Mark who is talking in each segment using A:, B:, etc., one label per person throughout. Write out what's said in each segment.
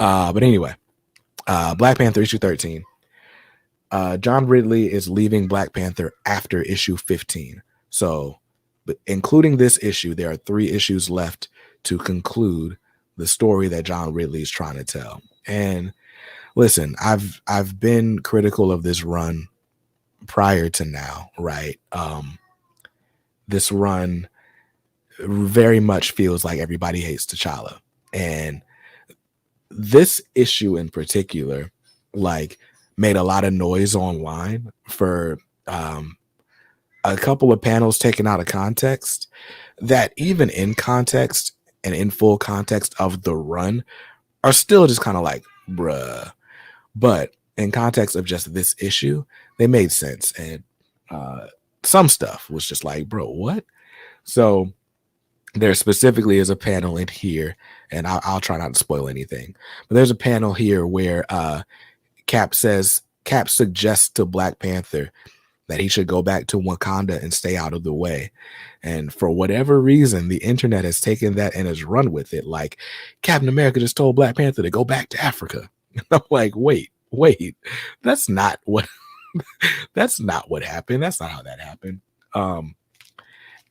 A: But anyway, Black Panther issue 13. John Ridley is leaving Black Panther after issue 15. So, but including this issue, there are 3 issues left to conclude the story that John Ridley is trying to tell. And listen, I've been critical of this run prior to now, right? This run very much feels like everybody hates T'Challa. And this issue in particular, like, made a lot of noise online for a couple of panels taken out of context that even in context and in full context of the run are still just kind of like, bruh. But in context of just this issue, they made sense. And some stuff was just like, bro, what? So there specifically is a panel in here, and I'll try not to spoil anything, but there's a panel here where Cap suggests to Black Panther that he should go back to Wakanda and stay out of the way. And for whatever reason, the internet has taken that and has run with it. Like, Captain America just told Black Panther to go back to Africa. And I'm like, wait, that's not what that's not what happened. That's not how that happened.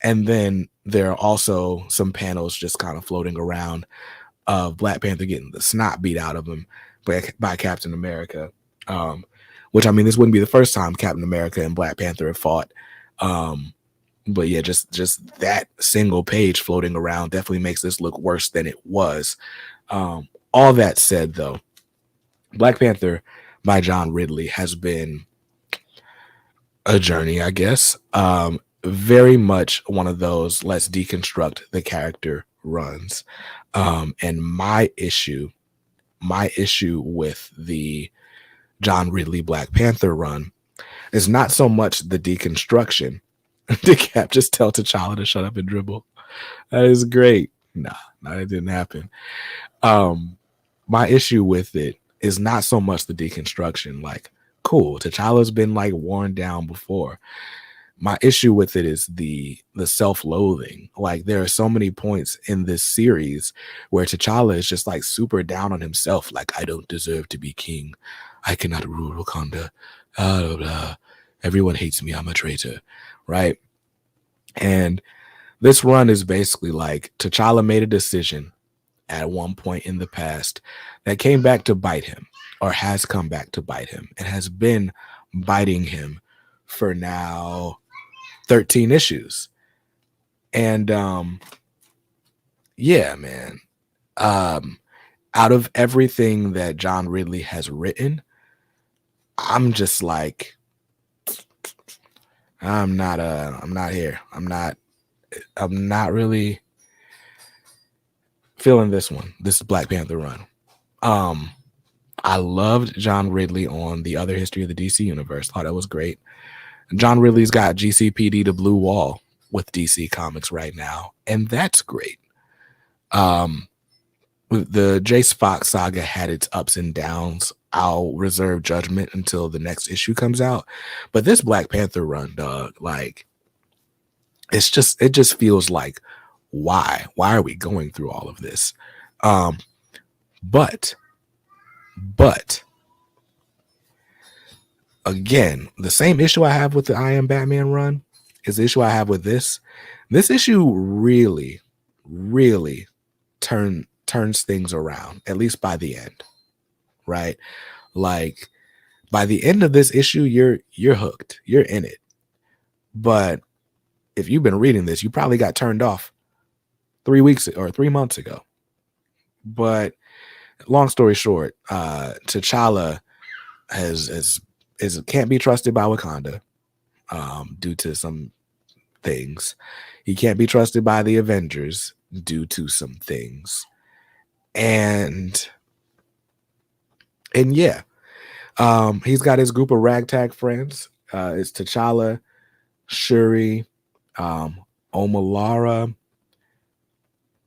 A: And then there are also some panels just kind of floating around of Black Panther getting the snot beat out of him by Captain America. Which, I mean, this wouldn't be the first time Captain America and Black Panther have fought. But yeah, just that single page floating around definitely makes this look worse than it was. All that said, though, Black Panther by John Ridley has been a journey, I guess. Very much one of those let's deconstruct the character runs. And my issue with the John Ridley Black Panther run is not so much the deconstruction. Did Cap just tell T'Challa to shut up and dribble? That is great. Nah, it didn't happen. My issue with it is not so much the deconstruction. Like, cool, T'Challa's been like worn down before. My issue with it is the self-loathing. Like, there are so many points in this series where T'Challa is just like super down on himself. Like, I don't deserve to be king. I cannot rule Wakanda. Everyone hates me. I'm a traitor, right? And this run is basically like T'Challa made a decision at one point in the past that came back to bite him, or has come back to bite him, and has been biting him for now 13 issues. And yeah, man. Out of everything that John Ridley has written, I'm just like, I'm not here. I'm not really feeling this one. This is Black Panther run. I loved John Ridley on the other history of the DC universe. Thought that was great. John Ridley's got GCPD to Blue Wall with DC Comics right now, and that's great. The Jace Fox saga had its ups and downs. I'll reserve judgment until the next issue comes out. But this Black Panther run, dog, like, it just feels like, why are we going through all of this? But again, the same issue I have with the I Am Batman run is the issue I have with this. This issue really turns things around, at least by the end, right? Like, by the end of this issue, you're hooked, you're in it. But if you've been reading this, you probably got turned off 3 months ago. But long story short, T'Challa can't be trusted by Wakanda due to some things. He can't be trusted by the Avengers due to some things. And yeah, he's got his group of ragtag friends. It's T'Challa, Shuri, Omalara,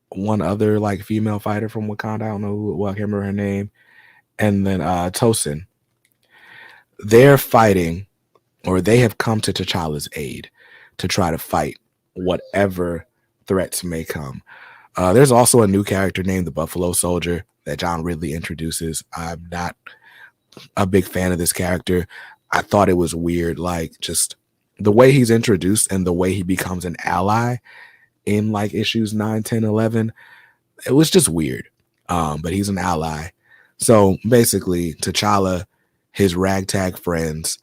A: one other like female fighter from Wakanda. I don't know who, I can't remember her name. And then Tosin. They're fighting, or they have come to T'Challa's aid to try to fight whatever threats may come. There's also a new character named the Buffalo Soldier that John Ridley introduces. I'm not a big fan of this character. I thought it was weird, like just the way he's introduced and the way he becomes an ally in like issues 9, 10, 11. It was just weird. But he's an ally. So basically, T'Challa, his ragtag friends,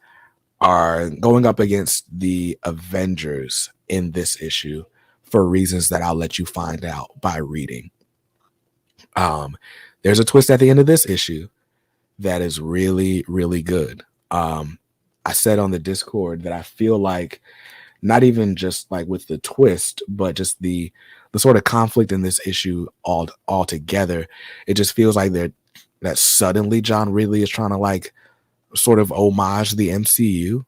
A: are going up against the Avengers in this issue for reasons that I'll let you find out by reading. There's a twist at the end of this issue that is really, really good. I said on the Discord that I feel like not even just like with the twist, but just the sort of conflict in this issue all together. It just feels like that suddenly John Ridley is trying to like sort of homage the MCU.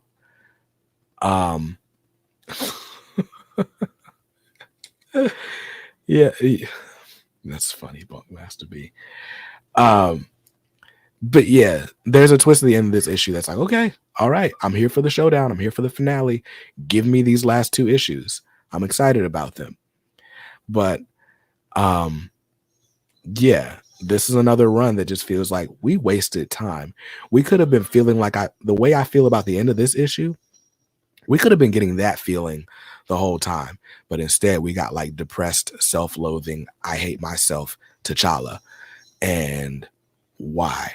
A: Yeah, that's funny, Buckmaster B. But yeah, there's a twist at the end of this issue that's like, okay, all right, I'm here for the showdown. I'm here for the finale. Give me these last 2 issues. I'm excited about them. But yeah, this is another run that just feels like we wasted time. We could have been feeling like the way I feel about the end of this issue, we could have been getting that feeling the whole time. But instead, we got like depressed, self-loathing, I hate myself, T'Challa. And why?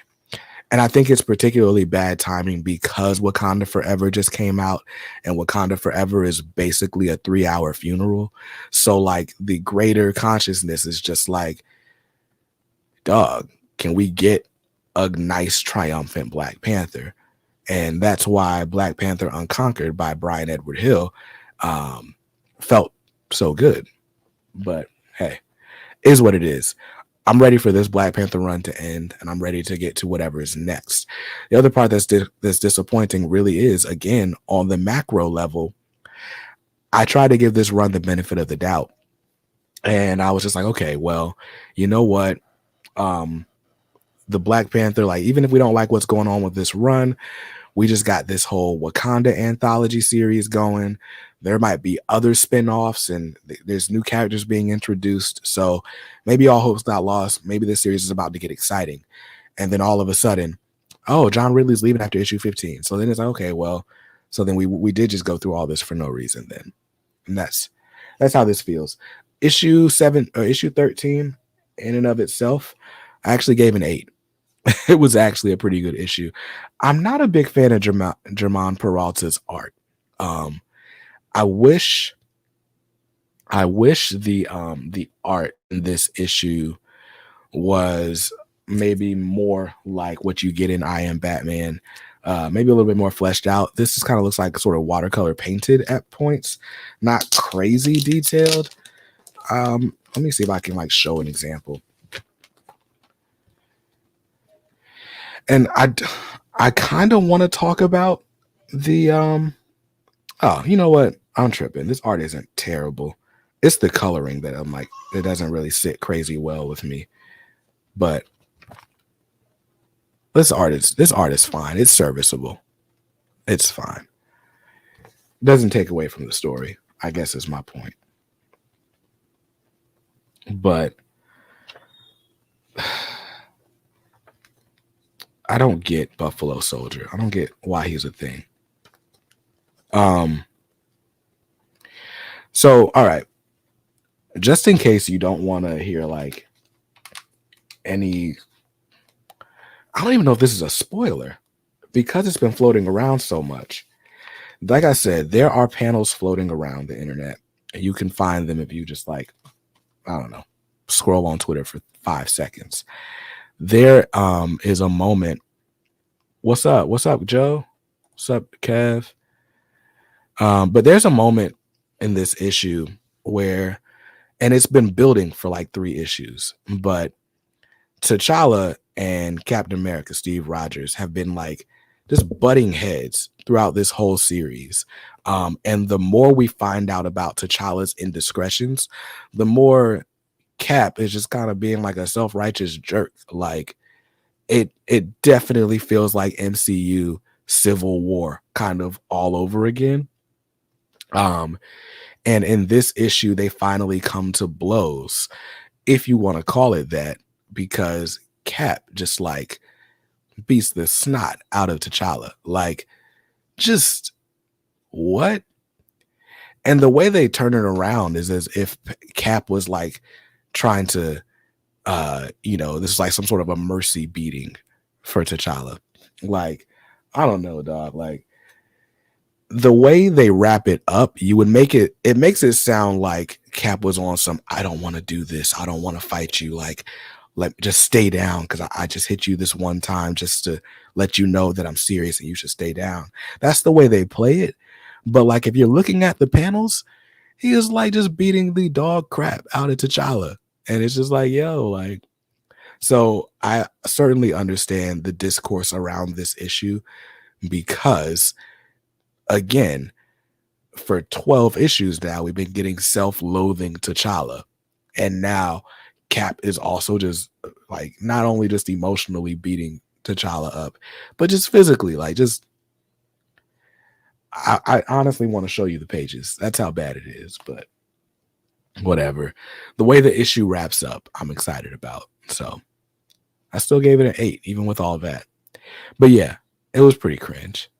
A: And I think it's particularly bad timing because Wakanda Forever just came out, and Wakanda Forever is basically a 3-hour funeral. So like the greater consciousness is just like, dog, can we get a nice triumphant Black Panther? And that's why Black Panther Unconquered by Brian Edward Hill felt so good. But hey, is what it is. I'm ready for this Black Panther run to end, and I'm ready to get to whatever is next. The other part that's disappointing really is, again, on the macro level, I tried to give this run the benefit of the doubt. And I was just like, okay, well, you know what? The Black Panther, like, even if we don't like what's going on with this run, we just got this whole Wakanda anthology series going. There might be other spin-offs, and there's new characters being introduced. So maybe all hope's not lost. Maybe this series is about to get exciting. And then all of a sudden, oh, John Ridley's leaving after issue 15. So then it's like, okay, well, so then we did just go through all this for no reason then. And that's how this feels. Issue 13 in and of itself, I actually gave an 8. It was actually a pretty good issue. I'm not a big fan of Germán Peralta's art. I wish the art in this issue was maybe more like what you get in I Am Batman, maybe a little bit more fleshed out. This just kind of looks like sort of watercolor painted at points, not crazy detailed. Let me see if I can like show an example. And I kind of want to talk about the oh, you know what? I'm tripping. This art isn't terrible. It's the coloring that I'm like, it doesn't really sit crazy well with me. But this art is fine. It's serviceable. It's fine. Doesn't take away from the story, I guess is my point. But I don't get Buffalo Soldier. I don't get why he's a thing. So, all right. Just in case you don't want to hear like any, I don't even know if this is a spoiler because it's been floating around so much. Like I said, there are panels floating around the internet. You can find them if you just like, I don't know, scroll on Twitter for 5 seconds. There is a moment. What's up? What's up, Joe? What's up, Kev? But there's a moment in this issue where, and it's been building for like 3 issues, but T'Challa and Captain America, Steve Rogers, have been like just butting heads throughout this whole series. And the more we find out about T'Challa's indiscretions, the more Cap is just kind of being like a self-righteous jerk. Like it definitely feels like MCU Civil War kind of all over again. And in this issue, they finally come to blows. if you want to call it that, because Cap just like beats the snot out of T'Challa. Like, just what? And the way they turn it around is as if Cap was like trying to, this is like some sort of a mercy beating for T'Challa. Like, I don't know, dog. Like, the way they wrap it up, it makes it sound like Cap was on some, I don't want to do this. I don't want to fight you. Like, just stay down because I just hit you this one time just to let you know that I'm serious and you should stay down. That's the way they play it. But like, if you're looking at the panels, he is like just beating the dog crap out of T'Challa. And it's just like, yo, like, so I certainly understand the discourse around this issue because, again, for 12 issues now, we've been getting self-loathing T'Challa. And now Cap is also just like not only just emotionally beating T'Challa up, but just physically, like just I honestly want to show you the pages. That's how bad it is, but whatever. The way the issue wraps up, I'm excited about. So I still gave it an 8, even with all that. But yeah, it was pretty cringe.